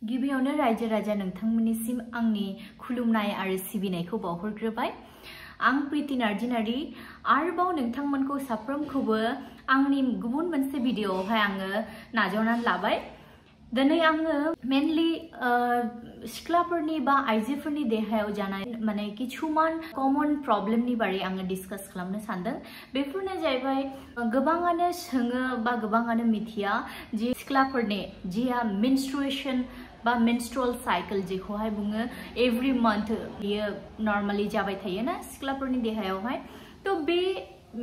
गिबियावनो रायजो राजा नोंथांमोननिसिम आंनि खुलुमनाय आरो सिबिनायखौ बावहरग्रोबाय। आं प्रीति नार्जिनारि आरोबाव नोंथांमोनखौ साफ्रोमखौबो आंनि गुबुन मोनसे भिडिअआवहाय आङो नाजावनानै लाबाय। दिनै आङो मेनलि सिख्लाफोरनि बा आइजोफोरनि देहायाव जानाय माने किछुमान कमन प्रब्लेमनि बारै आङो डिसकास खालामनो सानदों। बेफोरनो जाहैबाय गोबाङानो सोङो बा गोबाङानो मिथिया जे सिख्लाफोरनि जिया मेनस्ट्रुएशन बा मेनस्ट्रुअल साइकेल जेखौहाय बुङो एभ्री मंथ बियो नर्माली जाबाय थायो ना सिख्लाफोरनि देहायावहाय। तो बे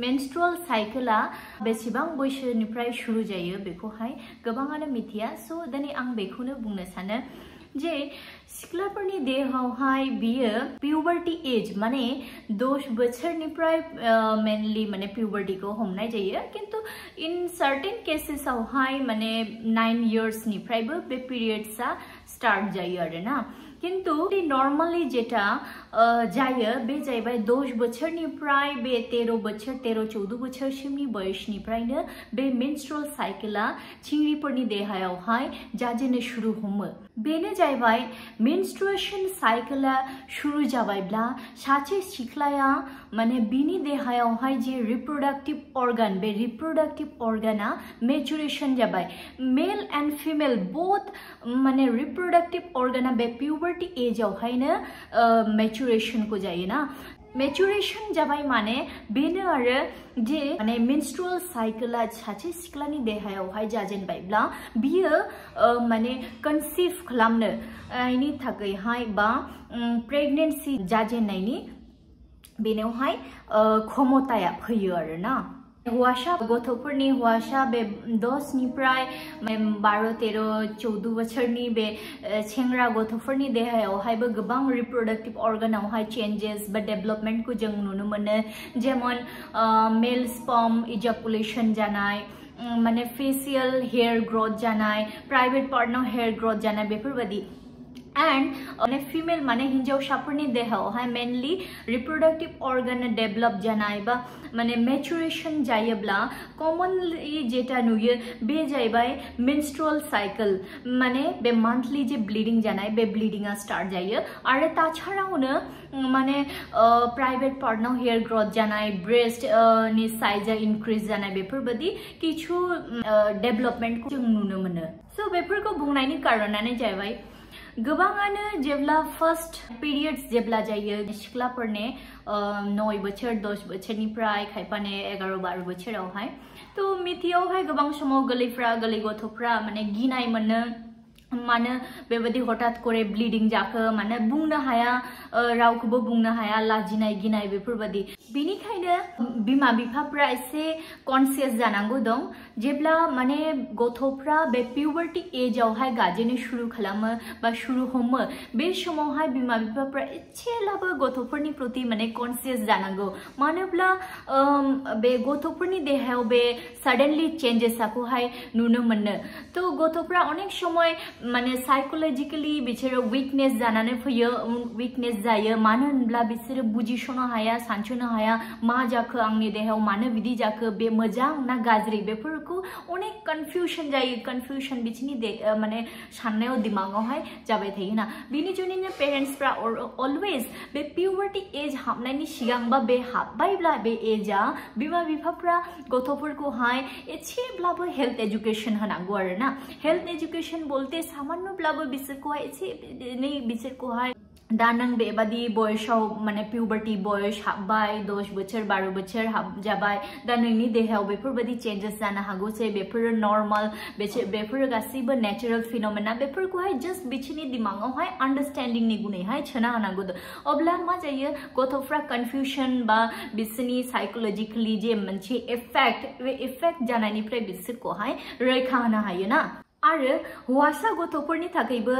मेनस्ट्रुअल साइकेला बेसेबां बैसोनिफ्राय शुरू जायो बेखौहाय गोबाङानो मिथिया। सो दिनै आं बेखौनो बुंनो सानो जे सिख्लाफोरनि देहायावहाय बियो पिउबार्टी एज माने 10 बोसोरनिफ्राय मेनलि माने पिउबार्टीखौ हमनाय जायो, किन्तु इन सर्टेन केसेसआवहाय माने 9 इयर्सनिफ्रायबो बे पिरियड्सआ स्टार्ट जायो आरोना। किन्तु नर्माली जेटा जायो बे जाहैबाय 10 बोसोरनिफ्राय बे 13-14 बोसोरसिमनि बयसनिफ्रायनो बे मेनस्ट्रुअल साइकेला चिंग्रिफोरनि देहायावहाय जाजेनो शुरू हमो। बेनो जाहैबाय मेनस्ट्रुएशन साइकेला शुरू जाबायब्ला सासे सिख्लाया माने बिनि देहायावहाय जे रिप्रोडक्टिव अर्गान बे रिप्रोडक्टिव अर्गाना मेचुरेशन जाबाय। मेल एंड फीमेल बोथ माने रिप्रोडक्टिव अर्गाना बे पिउबार्टी एजआवहायनो मेचुरेशन को जायो ना। मेचुरेशन जाबाय माने बेनो आरो जे माने मेनस्ट्रुअल साइकेला सासे सिख्लानि देहायावहाय जाजेनबायब्ला बियो माने कनसीव खालामनो थाखायहाय बा प्रेगनेन्सी जाजेननायनि बेनावहाय क्षमताया फैयो आरोना। हौवासा गथ'फोरनि हौवासा बे 10 निफ्राय 12, 13, 14 बोसोरनि बे सेंग्रा गथ'फोरनि देहायावहायबो गोबां रिप्रोडक्टिव अर्गानावहाय चेंजेस बा डेभलपमेन्टखौ जों नुनो मोनो। जेमन मेल स्पर्म इजाकुलेशन जानाय, माने फेसियल हेयर ग्रोथ जानाय, प्राइवेट पार्टनाव हेयर ग्रोथ जानाय बेफोरबायदि। एंड माने फीमेल माने हिन्जावसाफोरनि देहायावहाय मेनलि रिप्रोडक्टिव अर्गान डेभलप जानाय बा माने मेचुरेशन जायोब्ला कमनलि जेटा नुयो बे जाहैबाय मेनस्ट्रुअल साइकेल माने बे मान्थलि जे ब्लिडिंग जानाय बे ब्लिडिंगा स्टार्ट जायो। आरो ताछाड़ावनो माने प्राइवेट पार्टनाव हेयर ग्रोथ जानाय, ब्रेस्ट नि साइजा इनक्रिज जानाय बेफोरबायदि किछु डेभलपमेन्टखौ जों नुनो मोनो। सो बेफोरखौ बुंनायनि कारणानो जाहैबाय गोबाङानो जेब्ला फर्स्ट पिरियड्स जेब्ला जायो सिख्लाफोरने 9 बोसोर 10 बोसोरनिफ्राय खायफाने 11-12 बोसोरावहाय, तो मिथियावहाय गोबां समाव गोरलै गथ'फ्रा माने गिनाय मोनो। मानो बेबायदि हठात करे ब्लिडिंग जाखो माने बुंनो हाया, रावखौबो बुंनो हाया, लाजिनाय गिनाय बेफोरबायदि। बेनिखायनो बिमा बिफाफ्रा एसे कनसियास जानांगौ दं। जेब्ला माने गथ'फ्रा बे पिउबार्टी एजआवहाय गाजेनो शुरू खालामो बा शुरू हमो बे समावहाय बिमा बिफाफ्रा एसेब्लाबो गथ'फोरनि प्रति माने कनसियास जानांगौ। मानोब्ला बे गथ'फोरनि देहायाव बे सडनलि चेंजेसखौहाय नुनो मोनो। तो गथ'फ्रा अनेक समय माने साइकोलॉजिकली बिसोरो वीकनेस जानानै फैयो, वीकनेस जायो। मानो होनब्ला बिसोरो बुजिसनो हाया, सानसनो हाया मा जाखो आंनि देहायाव, मानो बिदि जाखो, बे मोजां ना गाज्रि बेफोरखौ अनेक कन्फ्यूजन जायो। कन्फ्यूजन बिसोरनि माने साननायाव दिमागावहाय जाबाय थायोना। बिनि जुनैनो पेरेन्ट्सफ्रा अलवेज बे पिउबार्टी एज हाबनायनि सिगां बा बे हाबबायब्ला बे एजआ बिमा बिफाफ्रा गथ'फोरखौहाय एसेब्लाबो हेल्थ एजुकेशन होनांगौ आरोना। हेल्थ एजुकेशन बोलते सामान्यब्लाबो बिसोरखौहाय एसे बिसोरखौहाय दा नों बेबादि बयसाव माने पिउबार्टी बयस हाबबाय, 10 बोसोर 12 बोसोर जाबाय, दा नोंनि देहायाव बेफोरबायदि चेंजेस जानो हागौसै, बेफोरो नर्माल, बेफोरो गासैबो नेचारेल फिनोमेना, बेफोरखौहाय जस्ट बिसोरनि दिमागावहाय आन्डारस्टेन्डिंनि गुनैहाय सोना होनांगौ। अब्ला मा जायो गथ'फ्रा कन्फ्यूजन बा बिसोरनि साइकोलॉजिकली जे मोनसे इफेक्ट बे इफेक्ट जानायनिफ्राय बिसोरखौहाय रैखा होनो हायो ना। आरो हौवासा गथ'फोरनि थाखायबो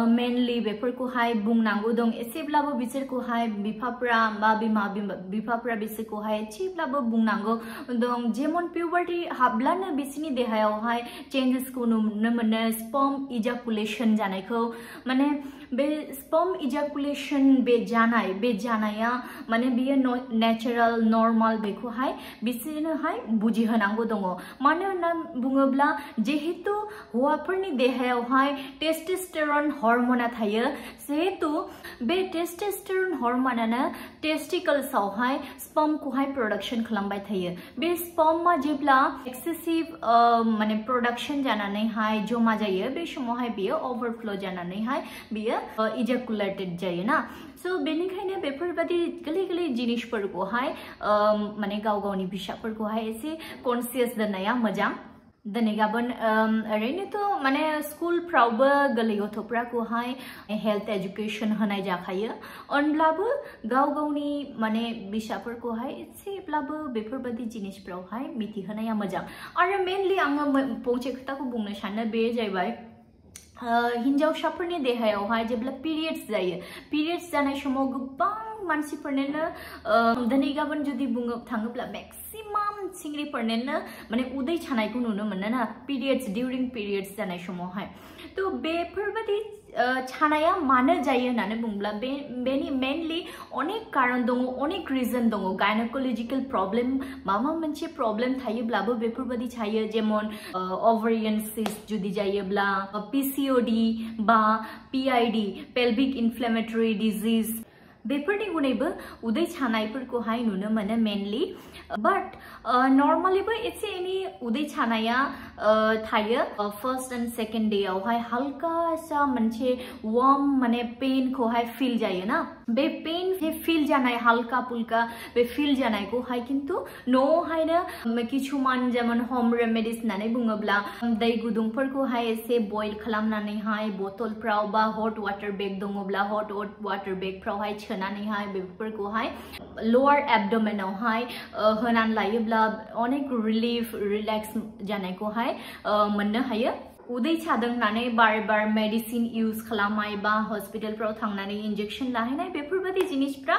मेनलि बेफोरखौहाय बुंनांगौ दं। एसेब्लाबो बिसोरखौहाय बिफाफ्रा बा बिमा बिफाफ्रा बिसोरखौहाय एसेब्लाबो बुंनांगौ दं। जेमन पिउबार्टी हाबब्लानो बिसोरनि देहायावहाय चेंजेसखौ नुनो मोनो। स्पर्म इजाकुलेशन जानायखौ माने बे स्पर्म इजाकुलेशन बे जानाया माने बियो नेचारेल नर्माल, बेखौहाय बिसोरनोहाय बुजिहोनांगौ दङ। मानो होनना बुङोब्ला जिहेतु हौवाफोरनि देहायावहाय टेस्टोस्टेरन हर्मोना थायो जिहेतु बे टेस्टोस्टेरन हर्मोनानो टेस्टिकल्सआवहाय स्पर्मखौहाय प्रोडक्शन खालामबाय थायो बे स्पर्मआ जेब्ला एक्सेसिव माने प्रोडक्शन जानानैहाय जमा जायो बे समावहाय बियो ओवरफ्लो जानानैहाय बियो इजाकुलेटेड जायो ना सो बेनिखायनो बेफोरबादि गोरलै गोरलै जिनिसफोरखौहाय माने गाव गावनि फिसाफोरखौहाय एसे कन्सियास दोननाया मोजां दिनै गाबोन ओरैनोथ' माने स्कुलफ्रावबो गोरलै गथ'फोरखौहाय हेल्थ एजुकेशन होनाय जाखायो अनब्लाबो गाव गावनि माने फिसाफोरखौहाय एसेब्लाबो बेफोरबादि जिनिसफ्रावहाय मिथिहोनाया मोजां आरो मेनलि आङो फंसे खोथाखौ बुंनो सानो बे जाहैबाय हिन्जावसाफोरनि देहायावहाय जेब्ला पिरियड्स जानाय समाव गोबां मानसिफोरनोनो दिनै गाबोन जुदि बुंनो थाङोब्ला मैक्सिमाम सिंग्रिफोरनोनो माने उदै सानायखौ नुनो मोनो ना डिउरिंग पिरियड्स जानाय समावहाय तो बेफोरबादि छानाया मानो जायो होननानै बुंब्ला बेनि मेनलि अनेक कारण दङ अनेक रिजन दङ गायनेकोलॉजिकल प्रॉब्लेम माबा मोनसे प्रॉब्लेम थायोब्लाबो बेफोरबादि छायो जेमन ओवारियन सिस्ट जुदि जायोब्ला पीसीओडी बा पीआईडी पेल्विक इन्फ्लेमेटरी डिजीज बेफोरनि गुनैबो उदै सानायफोरखौहाय नुनो मोनो मेनलि बाट नर्मालिबो एसे एनै उदै सानाया थायो फर्स्ट एंड सेकेंड डे आवहाय हल्का सा मोनसे वार्म माने पेन खौहाय फील जायो ना बे पेन से फील जानाय हल्का पुल्का बे फील जानायखौहाय किन्तु न'आवहायनो किछुमान जेमन होम रेमेडीज होननानै बुङोब्ला दै गुदुंफोरखौहाय एसे बयल खालामनानैहाय बथलफ्राव बा हट वाटर बेग दङब्ला हट वाटर बेगफ्रावहाय सोनानैहाय बेफोरखौहाय लोअर एब्डोमेनावहाय होनानै लायोब्ला अनेक रिलीफ रिलैक्स जानायखौहाय मोननो हायो उदै सादों होननानै बार बार मेडिसिन यूज खालामनाय बा हस्पिटालफ्राव थांनानै इंजेक्शन लाहैनाय बेफोरबादि जिनिसफ्रा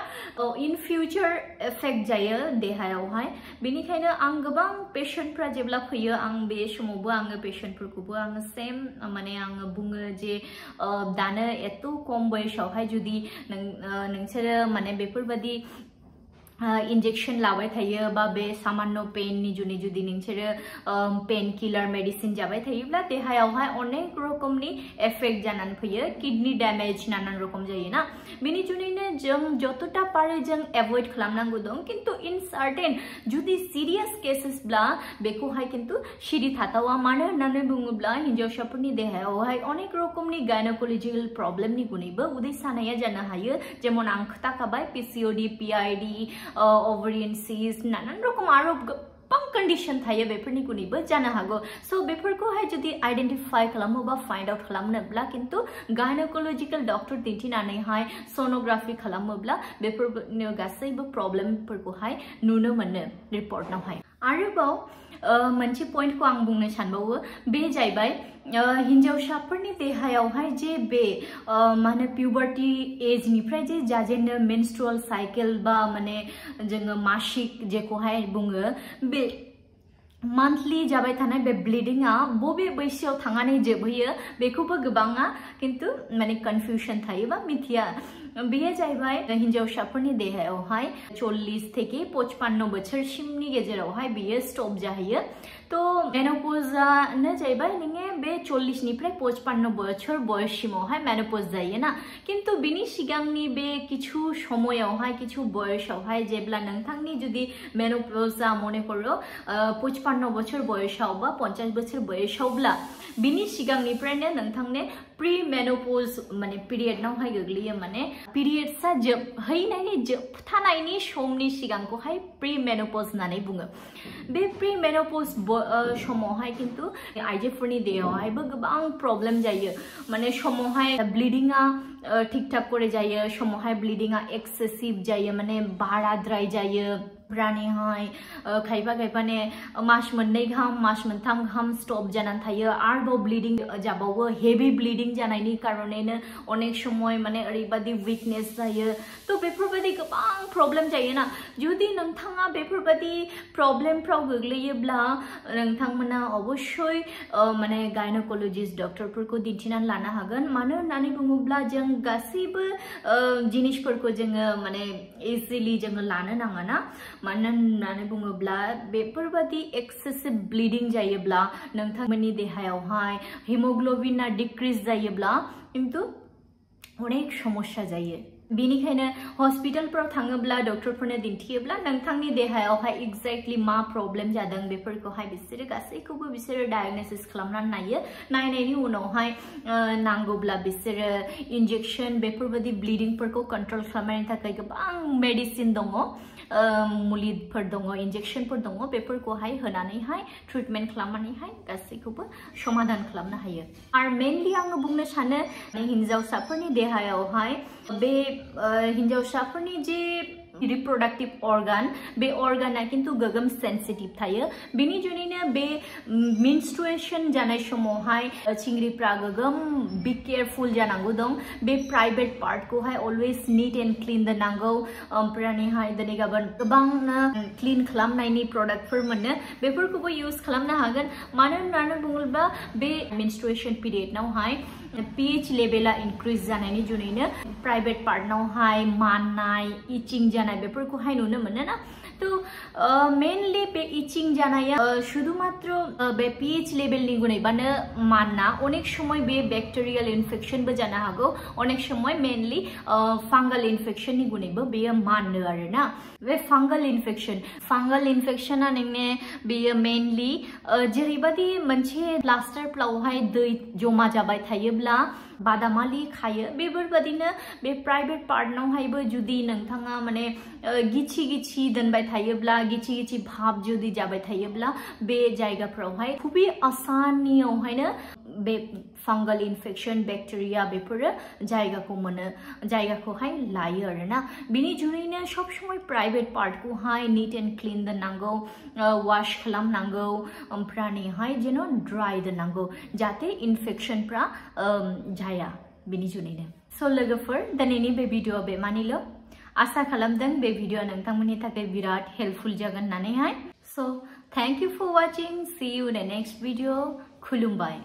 इन फ्यूचर एफेक्ट जायो देहायावहाय बेनिखायनो आं गोबां पेशेंटफ्रा जेब्ला फैयो आं बे समावबो आङो पेशेंटफोरखौबो आङो सेम माने आङो बुङो जे दानो एथ' खम बैसोआवहाय जुदि नोंसोरो माने बेफोरबादि इंजेक्शन लाबाय थायो बा बे सामान्य पेन नि जुदि नोंसोरो पेन किलर मेडिसिन जाबाय थायोब्ला देहायावहाय अनेक रोखोमनि एफेक्ट जानानै फैयो किडनी डैमेज नानान रोखोम जायो ना बेनि जुनैनो जों जतटा पारे जों एवॉइड खालामनांगौ दं किन्तु इन सर्टेन जुदि सीरियस केसेसब्ला बेखौहाय किन्तु सिरि थाथावा मानो होननानै बुङोब्ला हिन्जावसाफोरनि देहायावहाय अनेक रोखोमनि गायनेकोलॉजिकल प्रॉब्लेमनि गुनैबो उदै सानाया जानो हायो जेमन आं खोथाखाबाय पीसीओडी पीआईडी ओवारियन सिस्ट नानान रोखोम आरो गोबां कंडिशन थायो बेफोरनि गुनैबो जानो हागौ सो बेफोरखौहाय जुदि आइडेंटिफाई खालामोबा फाइंड आउट खालामनोब्ला किन्तु गायनेकोलॉजिकल डॉक्टर दिन्थिनानैहाय सोनोग्राफी खालामोब्ला बेफोर गासैबो प्रॉब्लेमफोरखौहाय नुनो मोनो रिपर्टनावहाय आरोबाव मोनसे पॉइंटखौ आं बुंनो सानबावो बे जाहैबाय हिन्जावसाफोरनि देहायावहाय जे बे माने प्यूबर्टी एजनिफ्राय जे जाजेनो मेनस्ट्रुअल साइकेल बा माने जोङो मासिक जेखौहाय बुङो बे monthly जाबाय थानाय बे ब्लिडिंआ बबे बैसोआव थांनानै जोबहैयो बेखौबो गोबाङा किन्तु माने कन्फ्यूजन थायो बा मिथिया बेयो जाहैबाय हिन्जावसाफोरनि देहायावहाय 40 থেকে 55 बोसोरसिमनि गेजेरावहाय बियो स्टप जाहैयो तो मेनोपॉजआनो जाहैबाय नोङो बे 40 निफ्राय 55 बोसोर बयससिमावहाय मेनोपॉज जायो ना किन्तु बिनि सिगांनि बे किछु समायावहाय किछु बयसावहाय जेब्ला नोंथांनि जुदि मेनोपॉजआ मने करो 55 बोसोर बयसाव बा 50 बोसोर बयसावब्ला बिनि सिगांनिफ्रायनो नोंथांने प्री मेनोपॉज माने पिरियड नावहाय गोग्लैयो माने पिरियड्सआ जोबहैनायनि जोबथानायनि समनि सिगांखौहाय प्री मेनोपॉज होननानै बुङो बे प्री मेनोपॉज समावहाय किन्तु आइजोफोरनि देहायावहायबो गोबां प्रॉब्लेम जायो माने समावहाय ब्लिडिंआ ठीक ठाक करे जायो समावहाय ब्लिडिंआ एक्सेसिव जायो माने बाराद्राय जायो प्राणिहाय खायफा खायफाने मास मोननै गाहाम मास मोनथाम गाहाम स्टप जानानै थायो आरोबाव ब्लिडिं जाबावो हेवी ब्लिडिं जानायनि कारनेनो अनेक समय माने ओरैबादि वीकनेस जायो तो बेफोरबादि गोबां प्रॉब्लेम जायोना जुदि नोंथाङा बेफोरबादि प्रॉब्लेमफ्राव गोग्लैयोब्ला नोंथांमोना अबस्यय माने गायनेकोलॉजिस्ट डक्टरफोरखौ दिन्थिनानै लानो हागोन मानो होननानै बुङोब्ला जों गासैबो जिनिसफोरखौ जोङो माने इजिली जोङो लानो नाङा ना मानो होननानै बुङोब्ला बेफोरबादि एक्सेसिव ब्लिडिं जायोब्ला नोंथांमोननि देहायावहाय हिमोग्लोबिना डिक्रिज जायोब्ला किन्तु अनेक समस्या जायो बेनिखायनो हस्पिटालफोराव थाङोब्ला डक्टरफोरनो दिन्थियोब्ला नोंथांनि देहायावहाय एक्जेक्टली मा प्रब्लेम जादों बेफोरखौहाय बिसोरो गासैखौबो बिसोरो डायग्नोसिस खालामनानै नायो नायनायनि उनावहाय नांगौब्ला बिसोरो इन्जेक्शन बेफोरबादि ब्लिडिंफोरखौ कंट्रोल खालामनायनि थाखाय गोबां मेडिसिन दङ मुलिफोर दङ इन्जेक्शनफोर दङ बेफोरखौहाय होनानैहाय ट्रिटमेन्ट खालामनानैहाय गासैखौबो समाधान खालामनो हायो आरो मेनलि आङो बुंनो सानो हिनजावसाफोरनि देहायावहाय बे हिनजावसाफोरनि जे रिप्रोडक्टिव अर्गान बे अर्गाना किन्तु गोगोम सेन्सिटिव थायो बेनि जुनैनो बे मेनस्ट्रुएशन जानाय समावहाय चिंग्रिफ्रा गोगोम बि केयारफुल जानांगौ दं बे प्राइवेट पार्टखौहाय अलवेज नीट एन्ड क्लीन दोननांगौ ओमफ्रायहाय दिनै गाबोन गोबां क्लीन खालामनायनि प्रडाक्टफोर मोनो बेफोरखौबो यूज खालामनो हागोन मानो होननानै बुङोब्ला बे मेनस्ट्रुएशन पिरियडनावहाय pH लेभेला इंक्रीज जानायनि जुनैनो प्राइवेट पार्टनावहाय माननाय इचिंग जानाय बेफोरखौहाय नुनो मोनो ना तो मेनलि बे इचिंग जानाया शुधुमात्र बे pH लेभेलनि गुनैबानो मानना अनेक समय बे बैक्टेरियल इन्फेक्शनबो जानो हागौ अनेक समय मेनलि फांगल इन्फेक्शननि गुनैबो बेयो माननो आरोना बे फांगल इन्फेक्शना नोंने बेयो मेनलि जेरैबादि मोनसे प्लास्टारफ्रावहाय दै जमा जाबाय थायोब्ला बादामालि खायो बेफोरबादिनो बे प्राइवेट पार्टनावहायबो जुदि नोंथाङा माने गिछि गिछि दोनबाय थायोब्ला गिछि गिछि भाब जुदि जाबाय थायोब्ला बे जायगाफोरावहाय खुबि आसानियावहायनो बे फांगल इन्फेक्शन बैक्टेरिया बेफोरो जायगाखौहाय लायो आरोना बिनि जुनैनो सब समय प्राइवेट पार्टखौहाय नीट एन्ड क्लीन दोननांगौ वाश खालामनांगौ ओमफ्रायहाय जेन ड्राई दोननांगौ जाहाथे इन्फेक्शनफ्रा जाया बिनि जुनैनो सो लोगोफोर दिनैनि बे भिडिअ बेमानिल' आसा खालामदों बे भिडिअ नोंथांमोननि थाखाय बिराद हेल्पफुल जागोन होननानैहाय so thank you for watching C you in the next video खुलुमबाय।